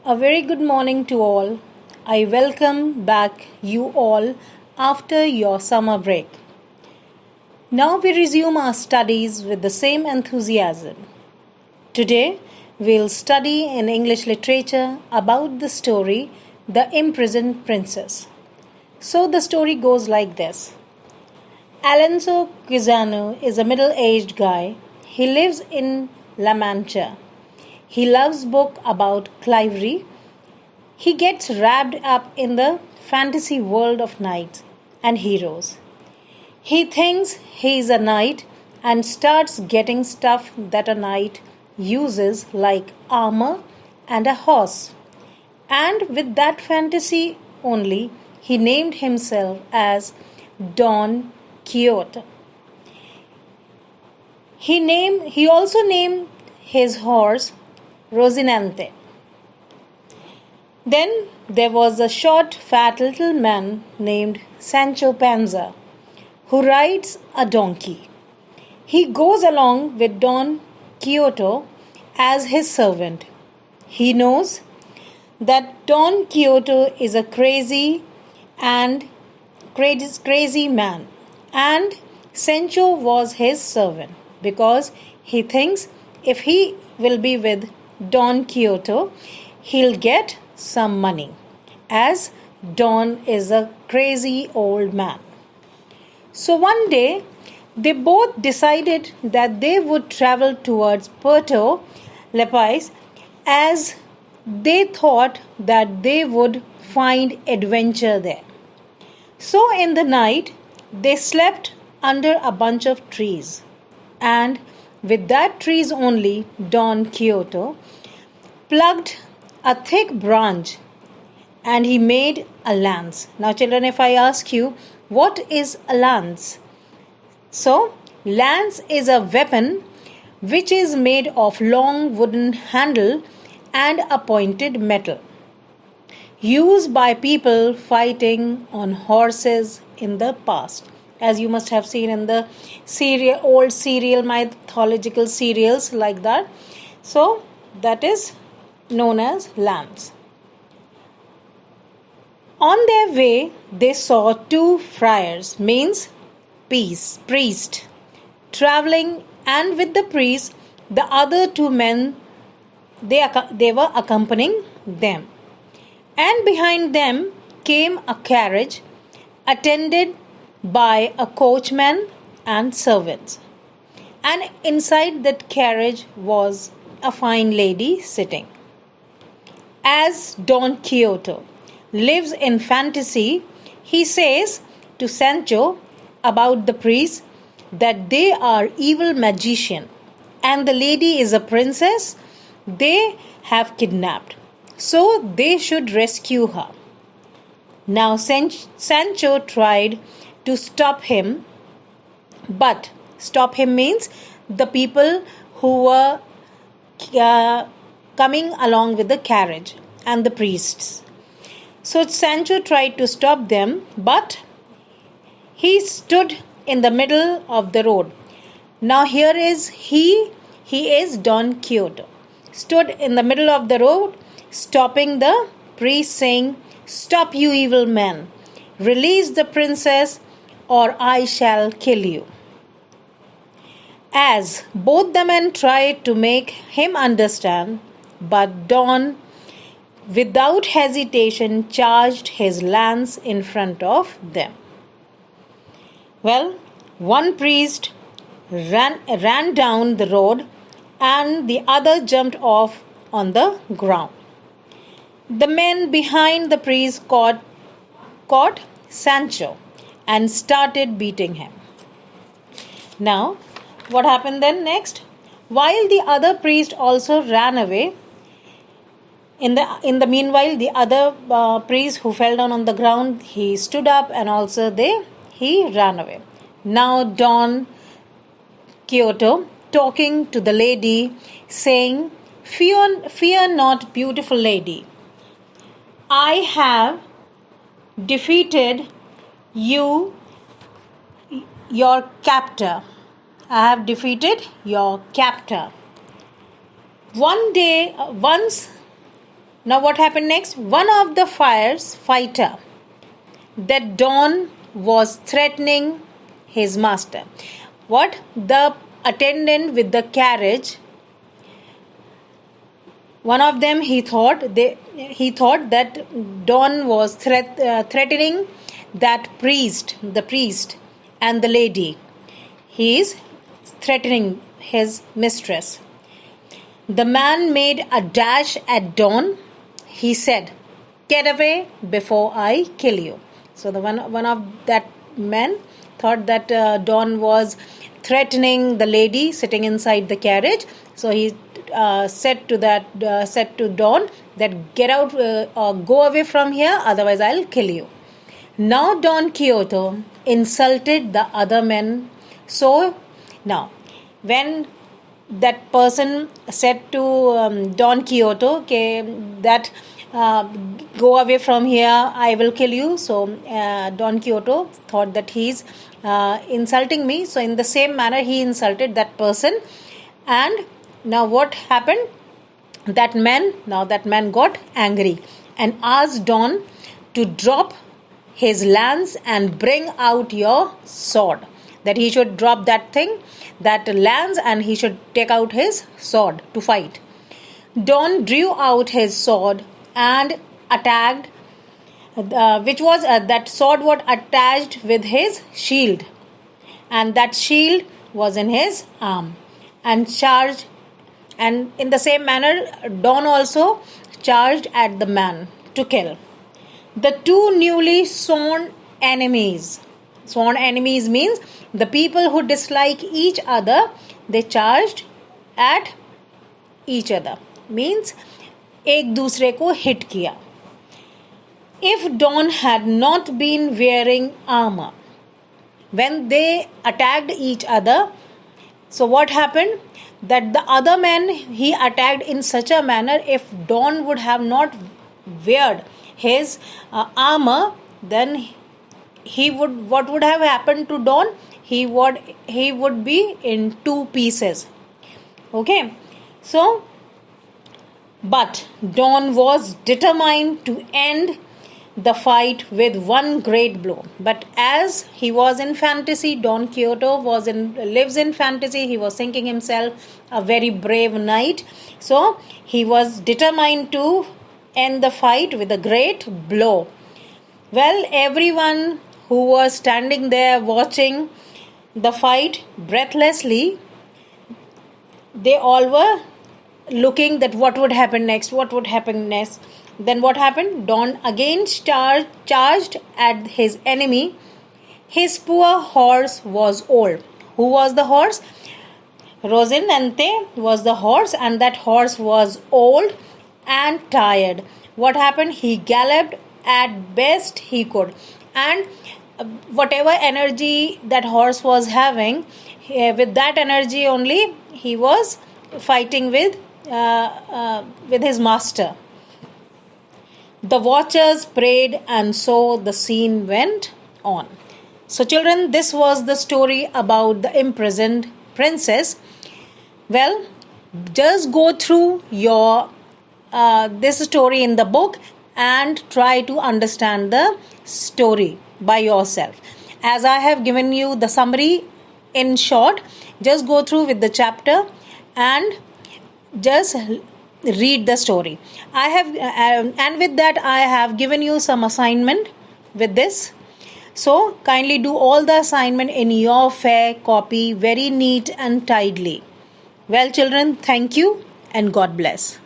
A very good morning to all. I welcome back you all after your summer break. Now we resume our studies with the same enthusiasm. Today we'll study in English literature about the story The Imprisoned Princess. So the story goes like this. Alonso Quijano is a middle-aged guy. He lives in La Mancha. He loves books about chivalry. He gets wrapped up in the fantasy world of knights and heroes. He thinks he is a knight and starts getting stuff that a knight uses, like armor and a horse. And with that fantasy only, he named himself as Don Quixote. He also named his horse Rocinante. Then there was a short, fat little man named Sancho Panza who rides a donkey. He goes along with Don Quixote as his servant. He knows that Don Quixote is a crazy man, and Sancho was his servant because he thinks if he will be with Don Quixote, he'll get some money, as Don is a crazy old man. So one day, they both decided that they would travel towards Puerto Lepais, as they thought that they would find adventure there. So in the night, they slept under a bunch of trees, and with that trees only, Don Quixote plucked a thick branch and he made a lance. Now, children, if I ask you, what is a lance? So, lance is a weapon which is made of long wooden handle and a pointed metal, used by people fighting on horses in the past. As you must have seen in the old serial mythological serials like that. So, that is known as lance. On their way, they saw two friars, means priest, traveling, and with the priest, the other two men, they were accompanying them. And behind them came a carriage attended by a coachman and servants. And inside that carriage was a fine lady sitting. As Don Quixote lives in fantasy, he says to Sancho about the priests that they are evil magicians and the lady is a princess they have kidnapped. So they should rescue her. Now Sancho tried to stop him, but stop him means the people who were coming along with the carriage and the priests. So Sancho tried to stop them, but he stood in the middle of the road. Now here is he is Don Quixote, stood in the middle of the road, stopping the priest, saying, "Stop, you evil men! Release the princess, or I shall kill you." As both the men tried to make him understand, but Don, without hesitation, charged his lance in front of them. Well, one priest ran down the road and the other jumped off on the ground. The men behind the priest caught Sancho and started beating him. Now, what happened then next? While the other priest also ran away, in the meanwhile, the other priest who fell down on the ground, he stood up and also he ran away. Now Don Quixote talking to the lady, saying, Fear not, beautiful lady. I have defeated your captor. I have defeated your captor. Once Now what happened next? One of the fighter that Don was threatening his master. What? The attendant with the carriage, one of them, he thought that Don was threatening that the priest and the lady. He is threatening his mistress. The man made a dash at Don. He said, "Get away before I kill you." So the one of that men thought that Don was threatening the lady sitting inside the carriage. So he said to Don that, "Get out or go away from here, otherwise I'll kill you." Now Don Quixote insulted the other men. So now, when that person said to Don Quixote, okay, that go away from here, I will kill you. So Don Quixote thought that he's insulting me. So in the same manner, he insulted that person. And now what happened? That man got angry and asked Don to drop his lance and bring out your sword. That he should drop that lance, and he should take out his sword to fight. Don drew out his sword and attacked, that sword was attached with his shield, and that shield was in his arm, and charged. And in the same manner, Don also charged at the man to kill. The two newly sworn enemies means the people who dislike each other, they charged at each other, means एक दूसरे को hit किया. If Don had not been wearing armor, when they attacked each other, so what happened? That the other man, he attacked in such a manner, if Don would have not weared his armor, then what would have happened to Don? He would be in two pieces. Okay, so but Don was determined to end the fight with one great blow. But as he was in fantasy, Don Quixote lives in fantasy. He was thinking himself a very brave knight. So he was determined to end the fight with a great blow. Well, everyone who was standing there watching the fight breathlessly, they all were looking that what would happen next. Then what happened? Don again charged at his enemy. His poor horse was old. Who was the horse? Rocinante was the horse, and that horse was old and tired. What happened? He galloped at best he could, and whatever energy that horse was having, with that energy only he was fighting with his master. The watchers prayed, and so the scene went on. So children, this was the story about the imprisoned princess. Well, just go through your this story in the book and try to understand the story by yourself. As I have given you the summary in short, just go through with the chapter and just read the story. I have and with that I have given you some assignment with this. So kindly do all the assignment in your fair copy, very neat and tidily. Well children, thank you and God bless.